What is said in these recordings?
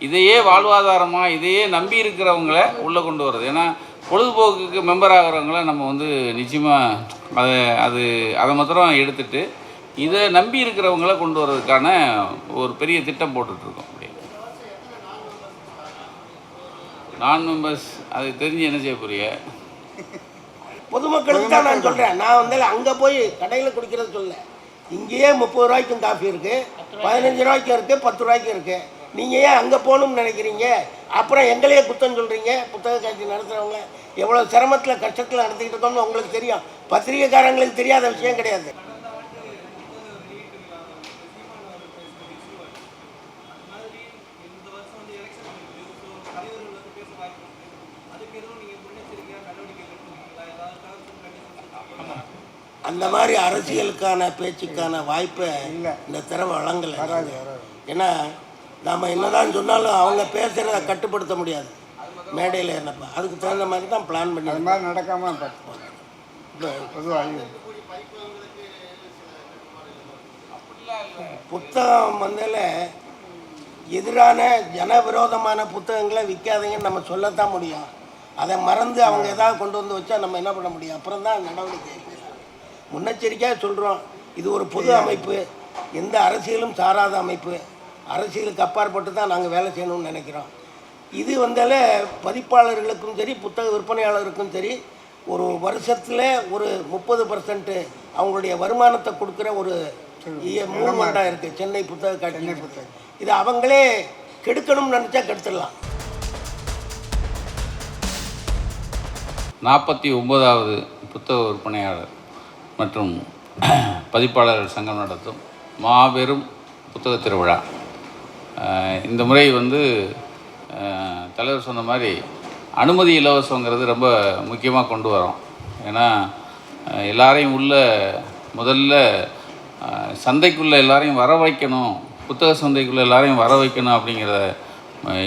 இதையே வாழ்வாதாரமாக இதையே நம்பி இருக்கிறவங்கள உள்ளே கொண்டு வர்றது. ஏன்னா பொழுதுபோக்குக்கு மெம்பர் ஆகிறவங்கள நம்ம வந்து நிச்சயமாக அதை மாத்திரம் எடுத்துகிட்டு இதை நம்பி இருக்கிறவங்கள கொண்டு வர்றதுக்கான ஒரு பெரிய திட்டம் போட்டுட்ருக்கோம். அப்படி நான் மெம்பர்ஸ் அது தெரிஞ்சு என்ன செய்ய போறிய? பொதுமக்களுக்கு தான் நான் சொல்கிறேன். நான் வந்து அங்கே போய் கடையில் குடிக்கிறது சொல்ல. இங்கேயே 30 ரூபாய்க்கும் காஃபி இருக்குது, 15 ரூபாய்க்கும் இருக்குது, 10 ரூபாய்க்கும் இருக்குது. நீங்கள் ஏன் அங்கே போகணும்னு நினைக்கிறீங்க? அப்புறம் எங்களையே குத்தம் சொல்கிறீங்க. புத்தக காட்சி நடத்துகிறவங்க எவ்வளோ சிரமத்தில் கஷ்டத்தில் நடத்திக்கிட்டு இருக்கோம்னு உங்களுக்கு தெரியும். பத்திரிகைக்காரங்களுக்கு தெரியாத விஷயம் கிடையாது. அந்த மாதிரி அரசியலுக்கான பேச்சுக்கான வாய்ப்பை இந்த திறமை வழங்கலை. ஏன்னா நாம் என்னதான் சொன்னாலும் அவங்க பேசுகிறத கட்டுப்படுத்த முடியாது. மேடையில் என்னப்பா அதுக்கு தகுந்த மாதிரி தான் பிளான் பண்ணி அது மாதிரி நடக்காமல் புத்தகம் வந்தால எதிரான ஜனவிரோதமான புத்தகங்களை விற்காதீங்கன்னு நம்ம சொல்லத்தான் முடியும். அதை மறந்து அவங்க ஏதாவது கொண்டு வந்து வச்சா நம்ம என்ன பண்ண முடியும்? அப்புறம் தான் நடவடிக்கை. முன்னெச்சரிக்கையாக சொல்கிறோம், இது ஒரு பொது அமைப்பு, எந்த அரசியலும் சாராத அமைப்பு, அரசியலுக்கு அப்பாற்பட்டு தான் நாங்கள் வேலை செய்யணும்னு நினைக்கிறோம். இது வந்தால பதிப்பாளர்களுக்கும் சரி புத்தக விற்பனையாளருக்கும் சரி ஒரு வருஷத்தில் ஒரு 30% அவங்களுடைய வருமானத்தை கொடுக்குற ஒரு மூவ்மெண்ட்டாக இருக்குது சென்னை புத்தக காட்சி. இது அவங்களே கெடுக்கணும்னு நினச்சா கெடுத்துடலாம். 49வது புத்தக விற்பனையாளர் மற்றும் பதிப்பாளர்கள் சங்கம் நடத்தும் மாபெரும் புத்தக திருவிழா. இந்த முறை வந்து தலைவர் சொன்ன மாதிரி அனுமதி இலவசங்கிறது ரொம்ப முக்கியமாக கொண்டு வரோம். ஏன்னா எல்லாரையும் முதல்ல சந்தைக்குள்ளே எல்லாரையும் வர வைக்கணும், புத்தக சந்தைக்குள்ளே எல்லாரையும் வர வைக்கணும் அப்படிங்கிறத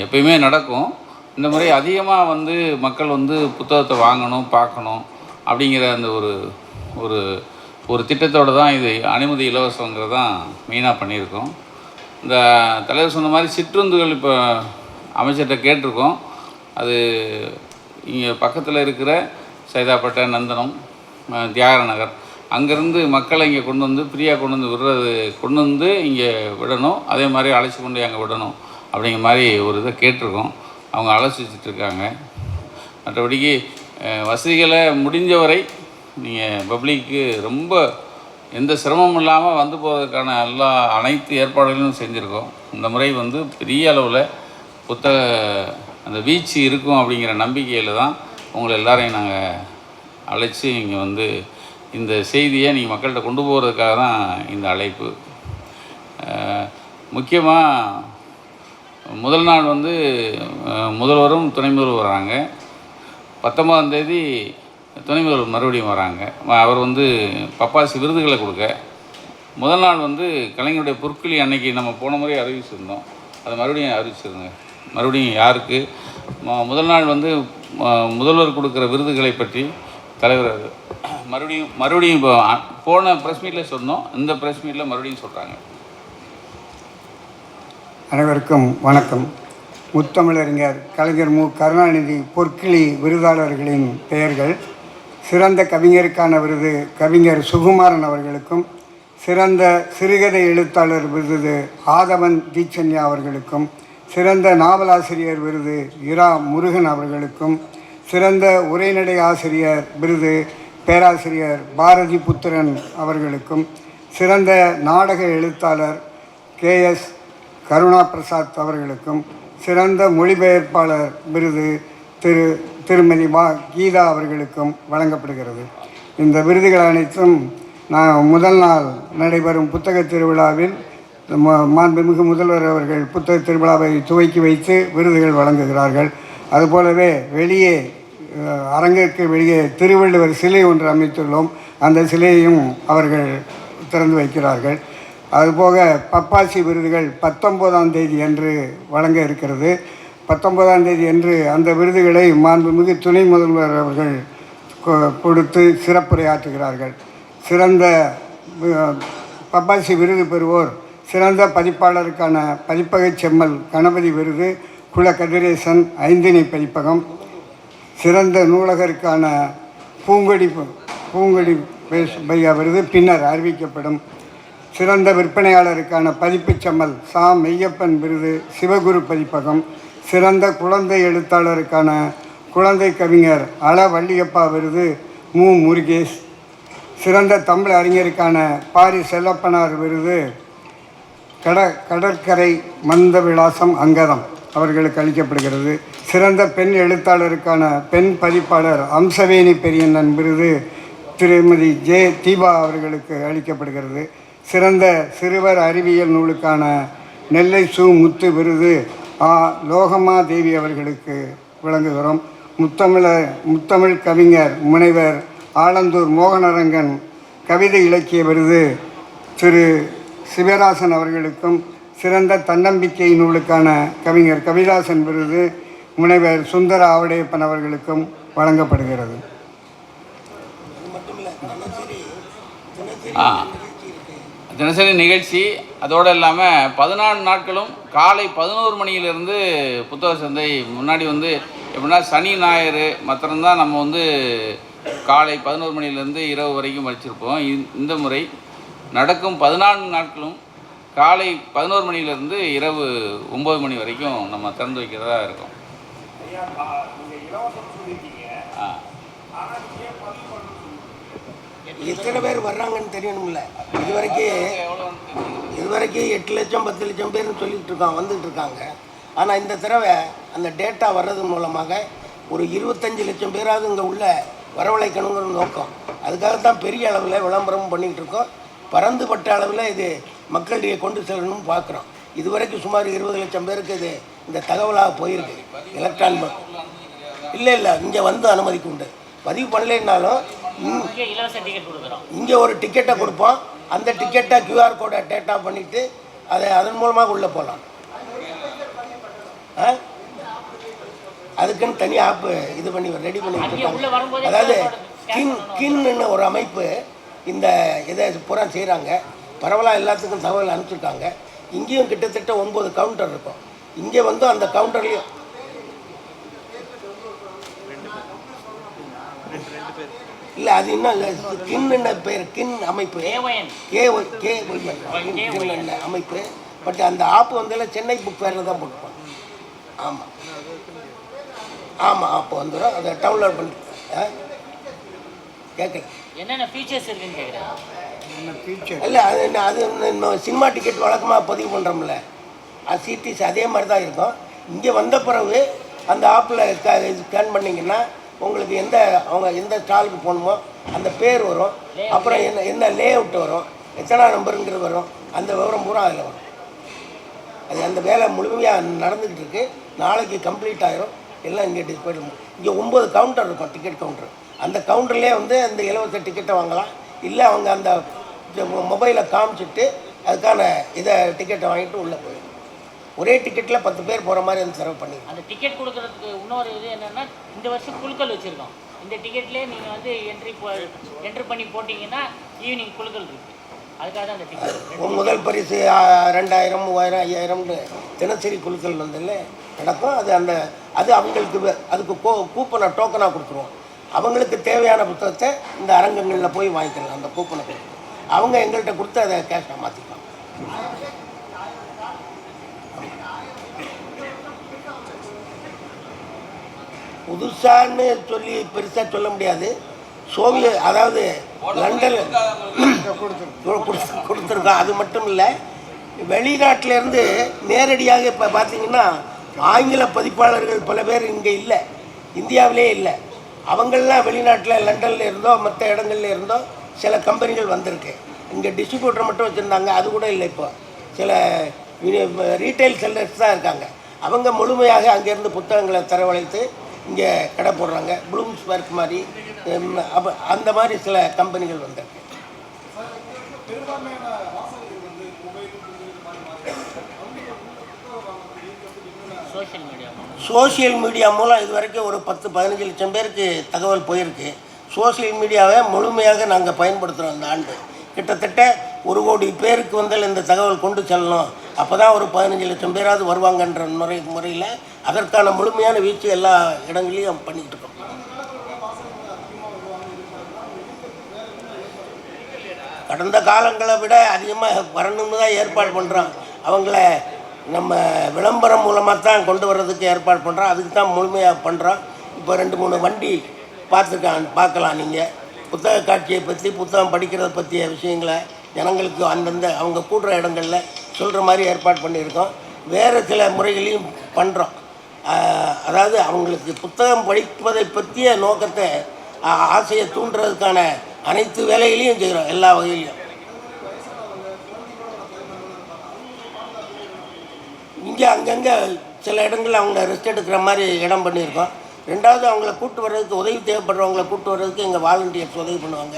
எப்பயுமே நடக்கும். இந்த முறை அதிகமாக வந்து மக்கள் வந்து புத்தகத்தை வாங்கணும், பார்க்கணும் அப்படிங்கிற அந்த ஒரு திட்டத்தோடு தான் இது அனுமதி இலவசங்கிறது தான் மெயினாக பண்ணியிருக்கோம். இந்த தலைவர் சொன்ன மாதிரி சிற்றுந்துகள் இப்போ அமைச்சர்கிட்ட கேட்டிருக்கோம். அது இங்கே பக்கத்தில் இருக்கிற சைதாப்பேட்டை, நந்தனம், தியாக நகர் அங்கேருந்து மக்களை இங்கே கொண்டு வந்து ஃப்ரீயாக கொண்டு வந்து இங்கே விடணும். அதே மாதிரி அழைச்சி கொண்டு அங்கே விடணும் அப்படிங்கிற மாதிரி ஒரு இதை கேட்டிருக்கோம். அவங்க ஆலோசிச்சுட்ருக்காங்க. மற்றபடிக்கு வசதிகளை முடிஞ்சவரை நீங்கள் பப்ளிக்கு ரொம்ப எந்த சிரமமும் இல்லாமல் வந்து போகிறதுக்கான அனைத்து ஏற்பாடுகளும் செஞ்சுருக்கோம். இந்த முறை வந்து பெரிய அளவில் புத்தக அந்த வீழ்ச்சி இருக்கும் அப்படிங்கிற நம்பிக்கையில் தான் உங்களை எல்லாரையும் நாங்கள் அழைச்சி இங்கே வந்து இந்த செய்தியை நீங்கள் மக்கள்கிட்ட கொண்டு போகிறதுக்காக தான் இந்த அழைப்பு. முக்கியமாக முதல் நாள் வந்து முதல்வரும் துணை முதல்வர் வராங்க. 19ஆம் தேதி துணை முதல்வர் மறுபடியும் வராங்க. அவர் வந்து பப்பாசி விருதுகளை கொடுக்க. முதல் நாள் வந்து கலைஞருடைய பொற்கிளி அன்னைக்கு நம்ம போன முறை அறிவிச்சிருந்தோம், அதை மறுபடியும் அறிவிச்சிருங்க. மறுபடியும் யாருக்கு முதல் நாள் வந்து முதல்வர் கொடுக்குற விருதுகளை பற்றி தலைவர் மறுபடியும் இப்போ போன ப்ரெஸ் மீட்டில் சொன்னோம், இந்த ப்ரெஸ் மீட்டில் மறுபடியும் சொல்கிறாங்க. அனைவருக்கும் வணக்கம். முத்தமிழறிஞர் கலைஞர் மு கருணாநிதி பொற்கிளி விருதாளர்களின் பெயர்கள்: சிறந்த கவிஞருக்கான விருது கவிஞர் சுகுமாரன் அவர்களுக்கும், சிறந்த சிறுகதை எழுத்தாளர் விருது ஆதவன் தீட்சன்யா அவர்களுக்கும், சிறந்த நாவலாசிரியர் விருது இரா முருகன் அவர்களுக்கும், சிறந்த உரைநடை ஆசிரியர் விருது பேராசிரியர் பாரதி புத்திரன் அவர்களுக்கும், சிறந்த நாடக எழுத்தாளர் KS கருணா பிரசாத் அவர்களுக்கும், சிறந்த மொழிபெயர்ப்பாளர் விருது திருமதி கீதா அவர்களுக்கும் வழங்கப்படுகிறது. இந்த விருதுகள் அனைத்தும் முதல் நாள் நடைபெறும் புத்தக திருவிழாவில் மாண்புமிகு முதல்வர் அவர்கள் புத்தக திருவிழாவை துவக்கி வைத்து விருதுகள் வழங்குகிறார்கள். அதுபோலவே வெளியே அரங்கிற்கு வெளியே திருவள்ளுவர் சிலை ஒன்று அமைத்துள்ளோம். அந்த சிலையையும் அவர்கள் திறந்து வைக்கிறார்கள். அதுபோக பப்பாசி விருதுகள் 19ஆம் தேதி அன்று வழங்க இருக்கிறது. 19ஆம் தேதி அன்று அந்த விருதுகளை மாண்புமிகு துணை முதல்வர் அவர்கள் கொடுத்து சிறப்புரையாற்றுகிறார்கள். சிறந்த பப்பாசி விருது பெறுவோர் சிறந்த பதிப்பாளருக்கான பதிப்பகச் செம்மல் கணபதி விருது குல கதிரேசன் ஐந்திணை பதிப்பகம். சிறந்த நூலகருக்கான பூங்கொடி பையா விருது பின்னர் அறிவிக்கப்படும். சிறந்த விற்பனையாளருக்கான பதிப்புச் செம்மல் சா மெய்யப்பன் விருது சிவகுரு பதிப்பகம். சிறந்த குழந்தை எழுத்தாளருக்கான குழந்தை கவிஞர் அள வள்ளியப்பா விருது மு முருகேஷ். சிறந்த தமிழ் அறிஞருக்கான பாரி செல்லப்பனார் விருது கடற்கரை மந்த விலாசம் அங்கதம் அவர்களுக்கு அளிக்கப்படுகிறது. சிறந்த பெண் எழுத்தாளருக்கான பெண் பதிப்பாளர் அம்சவேணி பெரியண்ணன் விருது திருமதி ஜே தீபா அவர்களுக்கு அளிக்கப்படுகிறது. சிறந்த சிறுவர் அறிவியல் நூலுக்கான நெல்லை சு முத்து விருது லோகமா தேவி அவர்களுக்கு வழங்குகிறோம். முத்தமிழ் கவிஞர் முனைவர் ஆலந்தூர் மோகனரங்கன் கவிதை இலக்கிய விருது திரு சிவராசன் அவர்களுக்கும், சிறந்த தன்னம்பிக்கை நூலுக்கான கவிஞர் கவிதாசன் விருது முனைவர் சுந்தர ஆவடையப்பன் அவர்களுக்கும் வழங்கப்படுகிறது. தினசரி நிகழ்ச்சி அதோடு இல்லாமல் 14 நாட்களும் காலை 11 மணியிலிருந்து புத்தக சந்தை. முன்னாடி வந்து எப்படின்னா சனி ஞாயிறு மாத்திரம்தான் நம்ம வந்து காலை 11 மணிலேருந்து இரவு வரைக்கும் வச்சுருப்போம். இந்த முறை நடக்கும் 14 நாட்களும் காலை 11 மணியிலேருந்து இரவு 9 மணி வரைக்கும் நம்ம திறந்து வைக்கிறதா இருக்கோம். எத்தனை பேர் வர்றாங்கன்னு தெரியணும்ல. இதுவரைக்கும் 8 லட்சம் 10 லட்சம் பேர்னு சொல்லிட்டு இருக்காங்க, வந்துட்டு இருக்காங்க. ஆனால் இந்த தடவை அந்த டேட்டா வர்றது மூலமாக ஒரு 25 லட்சம் பேராவது இங்கே உள்ள வரவழைக்கணுங்கிற நோக்கம். அதுக்காகத்தான் பெரிய அளவில் விளம்பரமும் பண்ணிகிட்டு இருக்கோம். பரந்துபட்ட அளவில் இது மக்களிடையே கொண்டு செல்லணும்னு பார்க்குறோம். இதுவரைக்கும் சுமார் 20 லட்சம் பேருக்கு இது இந்த தகவலாக போயிருக்கு. எலக்ட்ரானிக் இல்லை இங்கே வந்து அனுமதிக்கு உண்டு. பதிவு பண்ணலைன்னாலும் இங்கே ஒரு டிக்கெட்டை கொடுப்போம். அந்த டிக்கெட்டை QR கோடை டேட்டா பண்ணிவிட்டு அதன் மூலமாக உள்ளே போகலாம். அதுக்குன்னு தனி ஆப்பு இது பண்ணி ரெடி பண்ணிட்டு இருக்காங்க. அதாவது கின்னு ஒரு அமைப்பு இந்த இதை பூரா செய்கிறாங்க. பரவலாக எல்லாத்துக்கும் தகவல் அனுப்பிச்சிருக்காங்க. இங்கேயும் கிட்டத்தட்ட 9 கவுண்டர் இருக்கும். இங்கே வந்து அந்த கவுண்டர்லேயும் இல்லை, அது இன்னும் கின்னு பேர் கின் அமைப்பு அமைப்பு. பட் அந்த ஆப்பு வந்து சென்னை புக் ஃபேரில் தான் போட்டுப்பாங்க. ஆமாம் ஆப்பு வந்துடும். அதை டவுன்லோட் பண்ணி கேட்கல என்னென்ன ஃபீச்சர்ஸ் இருக்குன்னு கேட்குறேன். இல்லை அது சினிமா டிக்கெட் வழக்கமாக பதிவு பண்ணுறோம்ல, அது சிடிசி அதே மாதிரி தான் இருக்கும். இங்கே வந்த பிறகு அந்த ஆப்பில் ஸ்கேன் பண்ணிங்கன்னா உங்களுக்கு எந்த ஸ்டாலுக்கு போகணுமோ அந்த பேர் வரும். அப்புறம் என்ன லே அவுட் வரும், எத்தனை நம்பருங்கிறது வரும். அந்த விவரம் பூரா அதில் வரும். அது அந்த வேலை முழுமையாக நடந்துக்கிட்டு இருக்குது. நாளைக்கு கம்ப்ளீட் ஆகிரும். எல்லாம் இங்கே டிஸ்பிளே. இங்கே 9 கவுண்டர் இருக்கும், டிக்கெட் கவுண்டர். அந்த கவுண்டர்லேயே வந்து அந்த இலவச டிக்கெட்டை வாங்கலாம். இல்லை அவங்க அந்த மொபைலை காமிச்சிட்டு அதுக்கான டிக்கெட்டை வாங்கிட்டு உள்ளே போயிடும். ஒரே டிக்கெட்டில் 10 பேர் போகிற மாதிரி அந்த செலவு பண்ணி. அந்த டிக்கெட் கொடுக்குறதுக்கு இன்னொரு இது என்னென்னா, இந்த வருஷம் குழுக்கள் வச்சுருக்கோம். இந்த டிக்கெட்லேயே நீங்கள் வந்து என்ட்ரி பண்ணி போட்டிங்கன்னா ஈவினிங் குழுக்கள் இருக்குது. அதுக்காக தான் அந்த டிக்கெட். முதல் பரிசு 2000 3000 5000 தினசரி குழுக்கள் வந்து நடக்கும். அது அவங்களுக்கு அதுக்கு கூப்பனை டோக்கனாக கொடுத்துருவோம். அவங்களுக்கு தேவையான புத்தகத்தை இந்த அரங்கங்களில் போய் வாங்கிக்கலாம். அந்த கூப்பனை கொடுத்து அவங்க எங்கள்கிட்ட கொடுத்து அதை கேஷாக மாற்றிக்கலாம். புதுசான்னு சொல்லி பெருசாக சொல்ல முடியாது. அதாவது லண்டனில் கொடுத்துருக்கோம். அது மட்டும் இல்லை, வெளிநாட்டிலேருந்து நேரடியாக இப்போ பார்த்தீங்கன்னா ஆங்கில பதிப்பாளர்கள் பல பேர் இங்கே இல்லை, இந்தியாவிலே இல்லை. அவங்களெலாம் வெளிநாட்டில் லண்டனில் இருந்தோ மற்ற இடங்கள்ல இருந்தோ சில கம்பெனிகள் வந்திருக்கு. இங்கே டிஸ்ட்ரிபியூட்டர் மட்டும் வச்சுருந்தாங்க, அது கூட இல்லை. இப்போ சில ரீட்டைல் செல்லர்ஸ் தான் இருக்காங்க. அவங்க முழுமையாக அங்கேருந்து புத்தகங்களை தரவழைத்து இங்கே கடை போடுறாங்க. ப்ளூம்ஸ்பர்க் மாதிரி அந்த மாதிரி சில கம்பெனிகள் வந்திருக்கு. சோஷியல் மீடியா மூலம் இது வரைக்கும் ஒரு 10-15 லட்சம் பேருக்கு தகவல் போயிருக்கு. சோஷியல் மீடியாவை முழுமையாக நாங்கள் பயன்படுத்துகிறோம். இந்த ஆண்டு கிட்டத்தட்ட 1 கோடி பேருக்கு வந்து இந்த தகவல் கொண்டு செல்லணும். அப்போ தான் ஒரு 15 லட்சம் பேராவது வருவாங்கன்ற முறையில் அதற்கான முழுமையான வீழ்ச்சி எல்லா இடங்களையும் பண்ணிக்கிட்டு இருக்கோம். கடந்த காலங்களை விட அதிகமாக வரணும்னு தான் ஏற்பாடு பண்ணுறோம். அவங்கள நம்ம விளம்பரம் மூலமாக தான் கொண்டு வர்றதுக்கு ஏற்பாடு பண்ணுறோம். அதுக்கு தான் முழுமையாக பண்ணுறோம். இப்போ 2-3 வண்டி பார்க்கலாம். நீங்கள் புத்தக காட்சியை பற்றி, புத்தகம் படிக்கிறத பற்றிய விஷயங்களை ஜனங்களுக்கு அந்தந்த அவங்க கூடுற இடங்களில் சொல்கிற மாதிரி ஏற்பாடு பண்ணியிருக்கோம். வேறு சில முறைகளையும் பண்ணுறோம். அதாவது அவங்களுக்கு புத்தகம் படிப்பதை பற்றிய நோக்கத்தை, ஆசையை தூண்டுறதுக்கான அனைத்து வேலைகளையும் செய்கிறோம், எல்லா வகையிலையும். இங்கே அங்கங்கே சில இடங்களில் அவங்கள ரெஸ்ட் எடுக்கிற மாதிரி இடம் பண்ணியிருக்கோம். 2வது அவங்கள கூப்பிட்டு வர்றதுக்கு, உதவி தேவைப்படுறவங்கள கூப்பிட்டு வர்றதுக்கு எங்கள் வாலண்டியர்ஸ் உதவி பண்ணுவாங்க.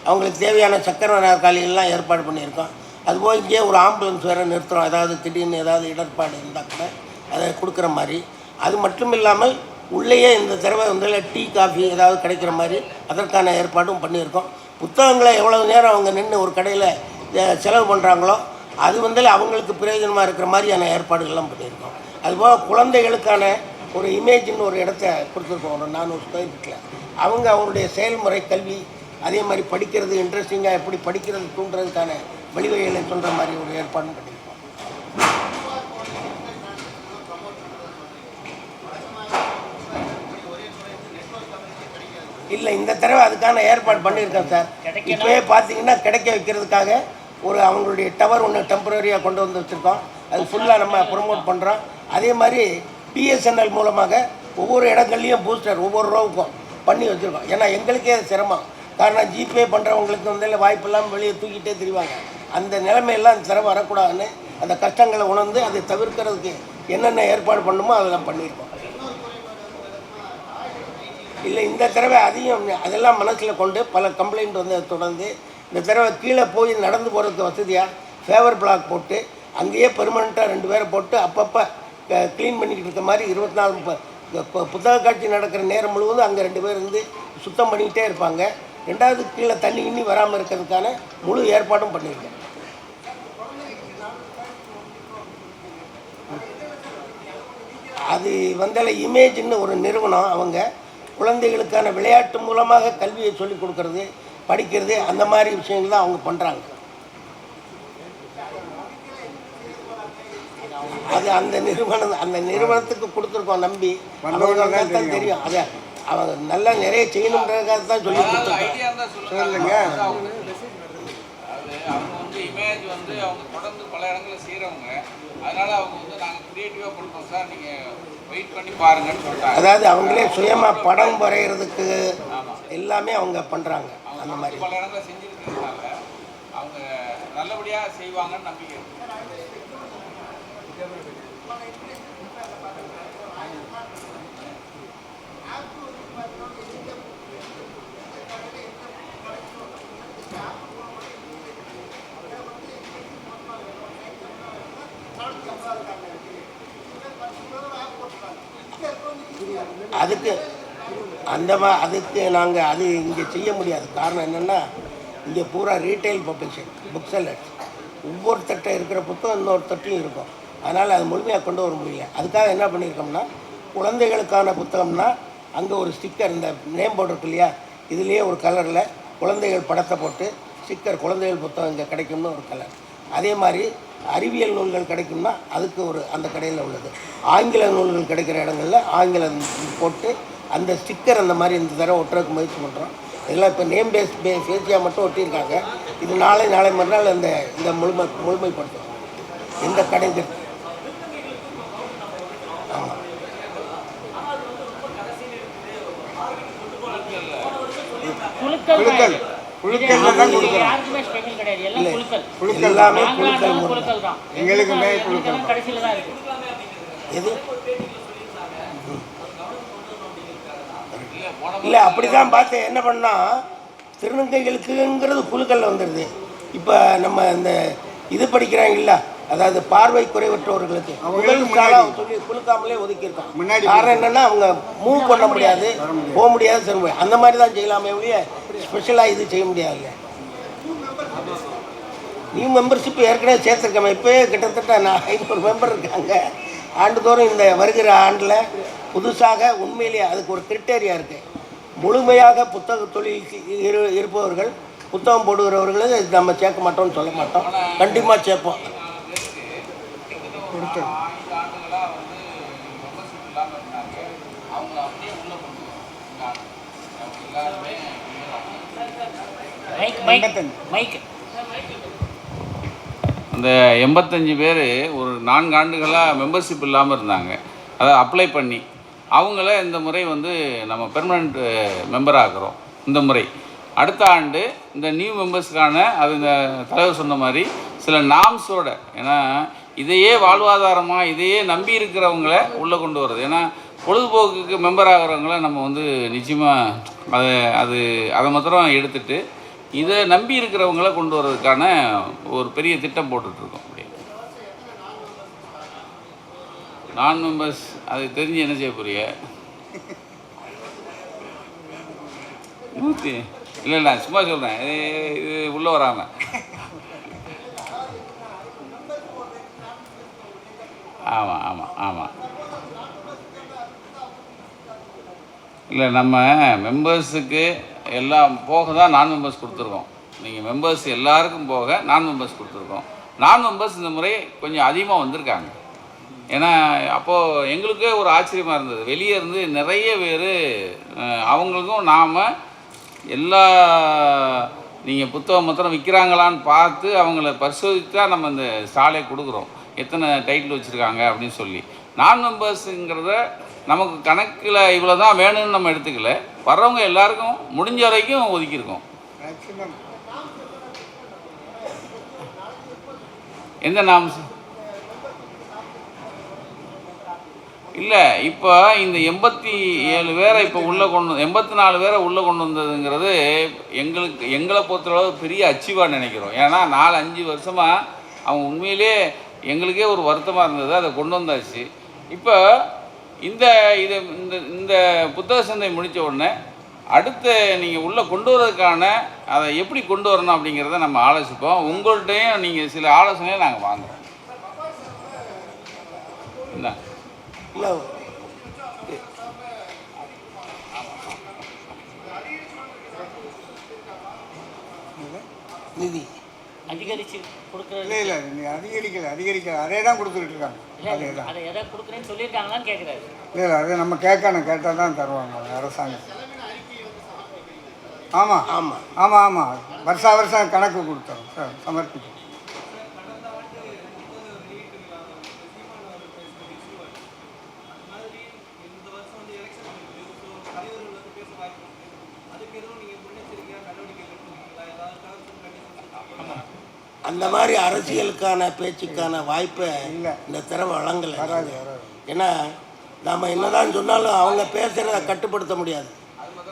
அவங்களுக்கு தேவையான சக்கர நாற்காலிகள்லாம் ஏற்பாடு பண்ணியிருக்கோம். அதுபோல் இங்கே ஒரு ஆம்புலன்ஸ் வேறு நிறுத்துகிறோம். ஏதாவது திடீர்னு ஏதாவது இடர்பாடு இருந்தால் கூட அதை கொடுக்குற மாதிரி. அது மட்டும் இல்லாமல் உள்ளேயே இந்த தடவை வந்து டீ காஃபி ஏதாவது கிடைக்கிற மாதிரி அதற்கான ஏற்பாடும் பண்ணியிருக்கோம். புத்தகங்களை எவ்வளோ நேரம் அவங்க நின்று ஒரு கடையில் செலவு பண்ணுறாங்களோ அது வந்து அவங்களுக்கு பிரயோஜனமாக இருக்கிற மாதிரியான ஏற்பாடுகள்லாம் பண்ணியிருக்கோம். அதுபோல் குழந்தைகளுக்கான ஒரு இமேஜின்னு ஒரு இடத்த கொடுத்துருக்கோம், ஒரு 400 ஸ்கொயர் ஃபீட்டில். அவங்க அவங்களுடைய செயல்முறை கல்வி, அதே மாதிரி படிக்கிறது இன்ட்ரெஸ்டிங்காக எப்படி படிக்கிறது தூண்டுறதுக்கான வழிவகைகளை சொல்கிற மாதிரி ஒரு ஏற்பாடும் பண்ணியிருக்கோம். இல்லை, இந்த தடவை அதுக்கான ஏற்பாடு பண்ணியிருக்கேன் சார். இப்போவே பார்த்தீங்கன்னா கிடைக்க வைக்கிறதுக்காக ஒரு அவங்களுடைய டவர் ஒன்று டெம்பரரியாக கொண்டு வந்து வச்சுருக்கோம். அது ஃபுல்லாக நம்ம ப்ரொமோட் பண்ணுறோம். அதே மாதிரி பிஎஸ்என்எல் மூலமாக ஒவ்வொரு இடங்கள்லையும் பூஸ்டர் ஒவ்வொரு ரோவுக்கும் பண்ணி வச்சுருக்கோம். ஏன்னா எங்களுக்கே அது சிரமம். காரணம் ஜிபே பண்ணுறவங்களுக்கு வந்து வாய்ப்பு இல்லாமல் வெளியே தூக்கிட்டே திரிவாங்க. அந்த நிலைமையெல்லாம் இந்த தடவை வரக்கூடாதுன்னு அந்த கஷ்டங்களை உணர்ந்து அதை தவிர்க்கிறதுக்கு என்னென்ன ஏற்பாடு பண்ணுமோ அதெல்லாம் பண்ணியிருக்கோம். இல்லை, இந்த தடவை அதெல்லாம் மனசில் கொண்டு பல கம்ப்ளைண்ட் வந்து தொடர்ந்து இந்த தடவை கீழே போய் நடந்து போகிறதுக்கு வசதியாக ஃபேவர் பிளாக் போட்டு அங்கேயே பெர்மனெண்ட்டாக 2 பேரை போட்டு அப்பப்போ க்ளீன் பண்ணிக்கிட்டு இருக்க மாதிரி 24 புத்தக காட்சி நடக்கிற நேரம் முழுவதும் அங்கே 2 பேர் இருந்து சுத்தம் பண்ணிக்கிட்டே இருப்பாங்க. 2வது கீழே தண்ணி இன்னி வராமல் இருக்கிறதுக்கான முழு ஏற்பாடும் பண்ணியிருக்கேன். அது வந்து இமேஜ்னு ஒரு நிறுவனம். அவங்க குழந்தைகளுக்கான விளையாட்டு மூலமாக கல்வியை சொல்லிக் கொடுக்கறது, படிக்கிறது, அந்த மாதிரி விஷயங்கள் தான் அவங்க பண்ணுறாங்க. அது அந்த நிறுவனத்துக்கு கொடுத்துருக்கோம் நம்பி. அவங்களுக்கு தான் தெரியும். அதை அவங்க நல்லா நிறைய செய்யணுன்றதுக்காக தான் சொல்லி கொடுத்துருக்காங்க. அவங்க வந்து இமேஜ் வந்து அவங்க தொடர்ந்து பல இடங்களில் செய்கிறவங்க. அதனால் அவங்க வந்து நாங்கள் க்ரியேட்டிவாக பண்ணுறோம் சார், நீங்கள் வெயிட் பண்ணி பாருங்கன்னு சொல்கிறாங்க. அதாவது அவங்களே சுயமாக படம் வரைகிறதுக்கு எல்லாமே அவங்க பண்ணுறாங்க. அந்த மாதிரி பல இடங்களில் செஞ்சுருக்கிறதுனால அவங்க நல்லபடியாக செய்வாங்கன்னு நம்பிக்கை. அதுக்கு நாங்கள் அது இங்கே செய்ய முடியாது. காரணம் என்னென்னா இங்கே பூரா ரீட்டைல் பப்ளிஷன், புக் செல்லர்ஸ், ஒவ்வொருத்தட்ட இருக்கிற புத்தகம் இன்னொருத்தட்டையும் இருக்கும். அதனால் அது முழுமையாக கொண்டு வர முடியல. அதுக்காக என்ன பண்ணியிருக்கோம்னா, குழந்தைகளுக்கான புத்தகம்னா அங்கே ஒரு ஸ்டிக்கர், இந்த நேம் போர்டு இருக்கு இல்லையா, இதுலேயே ஒரு கலரில் குழந்தைகள் படத்தை போட்டு ஸ்டிக்கர், குழந்தைகள் புத்தகம் இங்கே கிடைக்கும்னு ஒரு கலர். அதே மாதிரி அறிவியல் நூல்கள் கிடைக்கும்னா அதுக்கு ஒரு அந்த கடையில் உள்ளது. ஆங்கில நூல்கள் கிடைக்கிற இடங்களில் ஆங்கிலம் போட்டு அந்த ஸ்டிக்கர் அந்த மாதிரி இந்த தடவை ஒட்டுறதுக்கு முயற்சி பண்ணுறோம். இதெல்லாம் இப்போ நேம் பேஸியாக மட்டும் ஒட்டியிருக்காங்க. இது நாளை மறுநாள் இந்த முழுமைப்படுத்தும் இந்த கடைக்கு. ஆமாம், எல்லாமே குழுக்கள் தான். எது இல்லை, அப்படி தான் பார்த்து என்ன பண்ணால் திருநங்கைகளுக்குங்கிறது குழுக்களில் வந்துடுது. இப்போ நம்ம இந்த இது படிக்கிறாங்கல்ல, அதாவது பார்வை குறைவற்றவர்களுக்கு முதல் காலம் சொல்லி குழுக்காமலே ஒதுக்கியிருக்கோம். காரணம் என்னென்னா அவங்க மூவ் பண்ண முடியாது, போக முடியாது, சரி, அந்த மாதிரி தான் செய்யலாமே ஒழிய ஸ்பெஷலாக இது செய்ய முடியாது. நியூ மெம்பர்ஷிப் ஏற்கனவே சேர்த்துருக்கோம். இப்போயே கிட்டத்தட்ட 500 மெம்பர் இருக்காங்க. ஆண்டுதோறும் இந்த வருகிற ஆண்டில் புதுசாக உண்மையிலேயே அதுக்கு ஒரு கிரிட்டேரியா இருக்குது. முழுமையாக புத்தக தொழில் இருப்பவர்கள், புத்தகம் போடுகிறவர்களும் நம்ம சேர்க்க மாட்டோம்னு சொல்ல மாட்டோம், கண்டிப்பாக சேர்ப்போம். அந்த 85 பேர் ஒரு 4 ஆண்டுகளாக மெம்பர்ஷிப் இல்லாமல் இருந்தாங்க. அதை அப்ளை பண்ணி அவங்கள இந்த முறை வந்து நம்ம பெர்மனண்ட் மெம்பர் ஆக்குறோம். இந்த முறை அடுத்த ஆண்டு இந்த நியூ மெம்பர்ஸ்க்கான அது இந்த தலைவர் சொன்ன மாதிரி சில நாம்ஸோட, ஏன்னா இதையே வாழ்வாதாரமாக இதையே நம்பி இருக்கிறவங்கள உள்ளே கொண்டு வர்றது. ஏன்னா பொழுதுபோக்குக்கு மெம்பர் ஆகிறவங்கள நம்ம வந்து நிச்சயமாக அதை மாத்திரம் எடுத்துகிட்டு இதை நம்பி இருக்கிறவங்கள கொண்டு வர்றதுக்கான ஒரு பெரிய திட்டம் போட்டுட்ருக்கோம். அப்படி நான் மெம்பர்ஸ் அது தெரிஞ்சு என்ன செய்ய போறிய? இல்லை சும்மா சொல்கிறேன், இது உள்ளே வராமல். ஆமாம் ஆமாம் ஆமாம். இல்லை நம்ம மெம்பர்ஸுக்கு எல்லாம் போக தான் நான் மெம்பர்ஸ் கொடுத்துருக்கோம். நீங்கள் மெம்பர்ஸ் எல்லாருக்கும் போக நான் மெம்பர்ஸ் கொடுத்துருக்கோம். நான் மெம்பர்ஸ் இந்த முறை கொஞ்சம் அதிகமாக வந்திருக்காங்க. ஏன்னா அப்போது எங்களுக்கே ஒரு ஆச்சரியமாக இருந்தது. வெளியே இருந்து நிறைய பேர் அவங்களுக்கும் நாம் எல்லா நீங்கள் புத்தகம் மாத்திரம் விற்கிறாங்களான்னு பார்த்து அவங்கள பரிசோதித்து தான் நம்ம இந்த ஸ்டாலே கொடுக்குறோம், எத்தனை டைட்டில் வச்சுருக்காங்க அப்படின்னு சொல்லி. நான் மெம்பர்ஸுங்கிறத நமக்கு கணக்கில் இவ்வளோ தான் வேணும்னு நம்ம எடுத்துக்கல, வர்றவங்க எல்லாருக்கும் முடிஞ்ச வரைக்கும் ஒதுக்கியிருக்கோம். எந்த நாம்ஸ் இல்லை, இப்போ இந்த 87 பேரை இப்போ உள்ளே 84 பேரை உள்ளே கொண்டு வந்ததுங்கிறது எங்களை பொறுத்தளவு பெரிய அச்சீவாக நினைக்கிறோம். ஏன்னா 4-5 வருஷமாக அவங்க உண்மையிலே எங்களுக்கே ஒரு வருத்தமாக இருந்தது, அதை கொண்டு வந்தாச்சு. இப்போ இந்த புத்தக சந்தை முடித்த உடனே அடுத்து நீங்கள் உள்ளே கொண்டு வரதுக்கான அதை எப்படி கொண்டு வரணும் அப்படிங்கிறத நம்ம ஆலோசிப்போம். உங்கள்கிட்டையும் நீங்கள் சில ஆலோசனையை நாங்கள் வாங்குகிறோம். என்ன இல்லை நிதி அதிகரிச்சு கொடுக்குறது? இல்லை நீங்கள் அதிகரிக்கல அதே தான் கொடுத்துக்கிட்டு இருக்காங்க. அதே தான். அதை எதை கொடுக்குறேன்னு சொல்லியிருக்காங்களான்னு கேட்குறாரு. இல்லை அதை நம்ம கேட்டால் தான் தருவாங்க அரசாங்கம். ஆமாம் ஆமாம் ஆமாம் ஆமாம், வருஷம் கணக்கு கொடுத்தோம் சார், சமர்ப்பிக்கும். அந்த மாதிரி அரசியலுக்கான பேச்சுக்கான வாய்ப்பை இல்லை இந்த தடவை வழங்கலை. வராது. ஏன்னா நாம் என்னதான் சொன்னாலும் அவங்க பேசுகிறத கட்டுப்படுத்த முடியாது.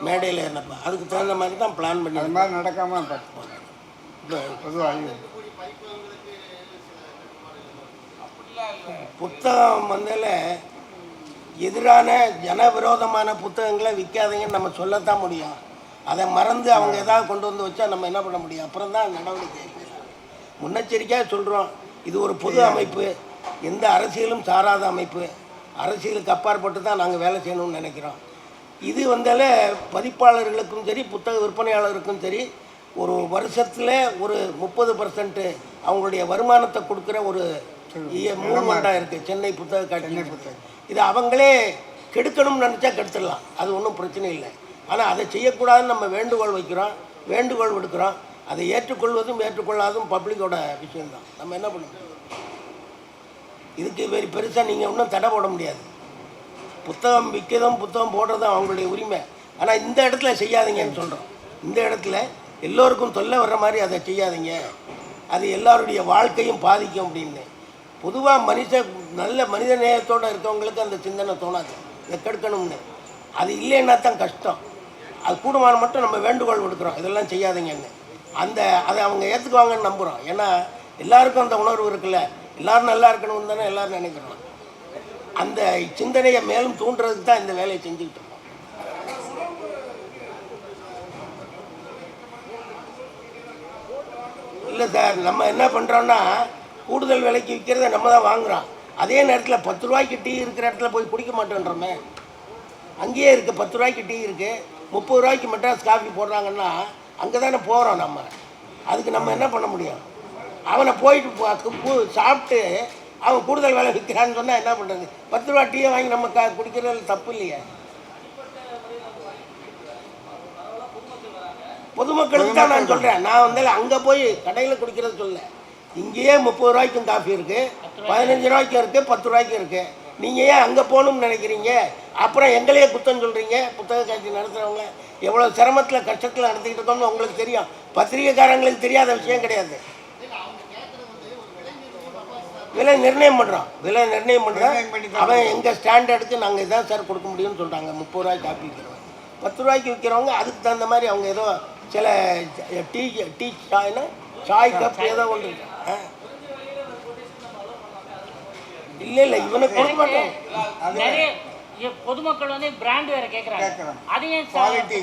மேடையில் என்னப்பா அதுக்கு தகுந்த மாதிரி தான் பிளான் பண்ணி அது மாதிரி நடக்காமல் பார்த்துப்போம். பொதுவாக புத்தகம் வந்தால எதிரான ஜனவிரோதமான புத்தகங்களை விற்காதீங்கன்னு நம்ம சொல்லத்தான் முடியும். அதை மறந்து அவங்க ஏதாவது கொண்டு வந்து வச்சா நம்ம என்ன பண்ண முடியும்? அப்புறம் தான் நடவடிக்கை. முன்னெச்சரிக்கையாக சொல்கிறோம், இது ஒரு பொது அமைப்பு, எந்த அரசியலும் சாராத அமைப்பு, அரசியலுக்கு அப்பாற்பட்டு தான் நாங்கள் வேலை செய்யணும்னு நினைக்கிறோம். இது வந்தால பதிப்பாளர்களுக்கும் சரி புத்தக விற்பனையாளருக்கும் சரி ஒரு வருஷத்தில் ஒரு 30% அவங்களுடைய வருமானத்தை கொடுக்குற ஒரு மூவ்மெண்ட்டாக இருக்குது சென்னை புத்தக காட்சி. இது அவங்களே கெடுக்கணும்னு நினச்சா கெடுத்துடலாம், அது ஒன்றும் பிரச்சனை இல்லை. ஆனால் அதை செய்யக்கூடாதுன்னு நம்ம வேண்டுகோள் வைக்கிறோம், வேண்டுகோள் விடுக்கிறோம். அதை ஏற்றுக்கொள்வதும் ஏற்றுக்கொள்ளாதும் பப்ளிக்கோட விஷயம்தான். நம்ம என்ன பண்ணணும்? இதுக்கு பெருசாக நீங்கள் ஒன்றும் தடை போட முடியாது. புத்தகம் விற்கிறதும் புத்தகம் போடுறதும் அவங்களுடைய உரிமை. ஆனால் இந்த இடத்துல செய்யாதீங்கன்னு சொல்கிறோம். இந்த இடத்துல எல்லோருக்கும் தொல்லை வர்ற மாதிரி அதை செய்யாதீங்க, அது எல்லாருடைய வாழ்க்கையும் பாதிக்கும் அப்படின்னு. பொதுவாக நல்ல மனித நேயத்தோடு இருக்கவங்களுக்கு அந்த சிந்தனை தோணாது, இதை கெடுக்கணும்னு. அது இல்லைன்னா தான் கஷ்டம். அது கூடுமான மட்டும் நம்ம வேண்டுகோள் விடுக்கிறோம், இதெல்லாம் செய்யாதீங்கன்னு. அதை அவங்க ஏற்றுக்குவாங்கன்னு நம்புகிறோம். ஏன்னா எல்லாருக்கும் அந்த உணர்வு இருக்குல்ல, எல்லோரும் நல்லா இருக்கணும்னு தானே எல்லோரும் நினைக்கிறோம். அந்த சிந்தனையை மேலும் தூண்டுறதுக்கு தான் இந்த வேலையை செஞ்சுக்கிட்டு இருக்கோம். இல்லை சார், நம்ம என்ன பண்ணுறோன்னா கூடுதல் விலைக்கு விற்கிறத நம்ம தான் வாங்குகிறோம். அதே நேரத்தில் 10 ரூபாய்க்கு டீ இருக்கிற இடத்துல போய் குடிக்க மாட்டேன்றோமே. அங்கேயே இருக்குது 10 ரூபாய்க்கு டீ இருக்குது, 30 ரூபாய்க்கு மெட்ராஸ் காஃபி போடுறாங்கன்னா அங்கே தானே போகிறோம் நம்ம. அதுக்கு நம்ம என்ன பண்ண முடியும்? அவனை போயிட்டு சாப்பிட்டு அவன் கூடுதல் விலை விற்கிறான்னு சொன்னால் என்ன பண்ணுறது? 10 ரூபா டீயை வாங்கி நம்ம குடிக்கிறது தப்பு இல்லையே. பொதுமக்களுக்கு தான் நான் சொல்கிறேன். நான் வந்து அங்கே போய் கடையில் குடிக்கிறது சொல்ல. இங்கேயே 30 ரூபாய்க்கும் காஃபி இருக்குது, 15 ரூபாய்க்கும் இருக்குது, 10 ரூபாய்க்கும் இருக்குது. நீங்கள் ஏன் அங்கே போகணும்னு நினைக்கிறீங்க? அப்புறம் எங்களையே குத்தம் சொல்கிறீங்க. புத்தக காட்சி நடத்துகிறவங்க எவ்வளோ சிரமத்தில் கஷ்டத்தில் நடத்திக்கிட்டு இருக்கோம்னு உங்களுக்கு தெரியும். பத்திரிகைக்காரங்களுக்கு தெரியாத விஷயம் கிடையாது. விலை நிர்ணயம் பண்ணுறோம், விலை நிர்ணயம் பண்ணுறோம். அவன் எங்கள் ஸ்டாண்டர்டுக்கு நாங்கள் இதான் சார் கொடுக்க முடியும்னு சொல்கிறாங்க. 30 ரூபாய்க்கு காப்பி விற்கிறவங்க, 10 ரூபாய்க்கு விற்கிறவங்க அதுக்கு தகுந்த மாதிரி அவங்க ஏதோ சில டீ சாய் கப் ஏதோ ஒன்று. இல்லை இவனுக்கு கொடுக்க மாட்டோம். நிறைய பொதுமக்கள் வந்து பிராண்ட் வேற கேட்குறாங்க. அதையும்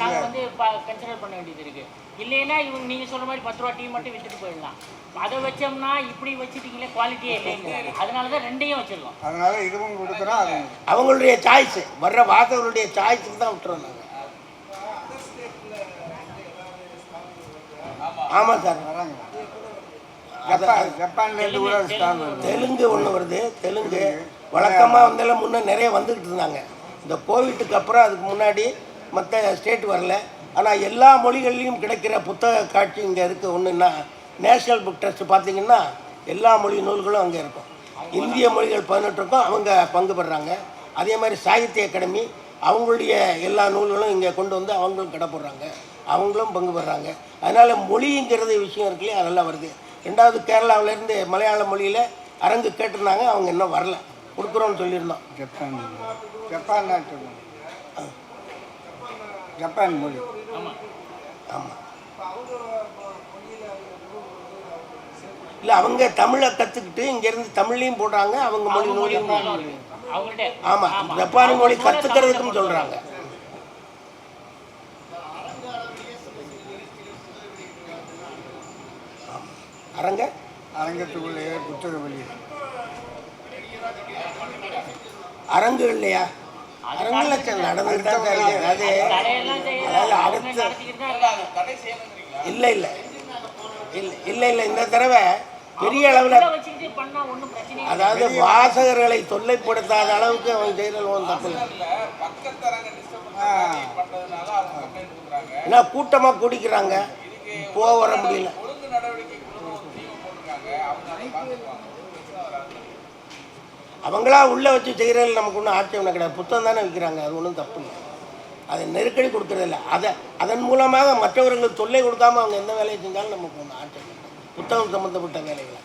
நாங்கள் வந்து கன்சிடர் பண்ண வேண்டியது இருக்கு. இல்லைன்னா இவங்க நீங்கள் சொல்ற மாதிரி 10 ரூபா டீ மட்டும் விட்டுட்டு போயிடலாம். அதை வச்சோம்னா இப்படி வச்சுட்டீங்களே குவாலிட்டியே இல்லைங்கிறாங்க. அதனால தான் ரெண்டையும் வச்சிருக்கோம். அதனால இதுவும் கொடுக்குறோம். அவங்களுடைய சாய்ஸ், வர்ற வாசகர்களுடைய சாய்ஸுக்கு தான் விட்டுறோம் நாங்கள். ஆமாம் சார், வராங்க. ஜப்பான்லேருந்து கூட ஸ்டால் வருது. தெலுங்கு ஒன்று வருது. தெலுங்கு வழக்கமாக வந்தெல்லாம் முன்னே நிறைய வந்துக்கிட்டு இருந்தாங்க. இந்த கோவிட்டுக்கு அப்புறம் அதுக்கு முன்னாடி மற்ற ஸ்டேட் வரல. ஆனால் எல்லா மொழிகள்லையும் கிடைக்கிற புத்தக காட்சி இங்கே இருக்குது. ஒன்றுன்னா நேஷ்னல் புக் ட்ரஸ்ட் பார்த்தீங்கன்னா எல்லா மொழி நூல்களும் அங்கே இருக்கும். இந்திய மொழிகள் 18 இருக்கும், அவங்க பங்கு பெறுறாங்க. அதே மாதிரி சாகித்ய அகாடமி அவங்களுடைய எல்லா நூல்களும் இங்கே கொண்டு வந்து அவங்களும் கடை போடுறாங்க, அவங்களும் பங்கு பெறுறாங்க. அதனால் மொழிங்கிறது விஷயம் இருக்குல்லையே, அதெல்லாம் வருது. ரெண்டாவது கேரளாவிலேருந்து மலையாள மொழியில் அரங்கு கேட்டிருந்தாங்க, அவங்க இன்னும் வரல. கொடுக்குறோன்னு சொல்லியிருந்தோம். ஜப்பான் நாட்டு ஜப்பான் மொழி. ஆமாம், இல்லை அவங்க தமிழை கற்றுக்கிட்டு இங்கேருந்து தமிழ்லையும் போடுறாங்க, அவங்க மொழி நூலையும். ஆமாம், ஜப்பானி மொழி கற்றுக்கிறதுக்குன்னு சொல்கிறாங்க. அரங்கத்துக்குள்ளேயே புத்தக வெளியீடு. அரங்கு இல்லையா? அரங்கில் நடந்துட்டு தான் இருக்குது. அதாவது அடுத்து இல்லை இல்லை இல்லை இல்லை இல்லை இந்த தடவை பெரிய அளவில், அதாவது வாசகர்களை தொல்லைப்படுத்தாத அளவுக்கு அவன் செய்கிறது ஒன்றும் தப்பு இல்லை. ஏன்னா கூட்டமாக குடிக்கிறாங்க, போக வர முடியல. அவங்களா உள்ளே வச்சு செய்கிறதில் நமக்கு ஒன்றும் ஆட்சேபனை கிடையாது. புத்தகம் தானே விற்கிறாங்க, அது ஒன்றும் தப்பு இல்லை. அதை நெருக்கடி கொடுக்குறதில்ல. அதன் மூலமாக மற்றவர்களுக்கு தொல்லை கொடுக்காமல் அவங்க எந்த வேலையை செஞ்சாலும் நமக்கு ஒன்றும் ஆட்சேபனை. புத்தகம் சம்மந்தப்பட்ட வேலைகளை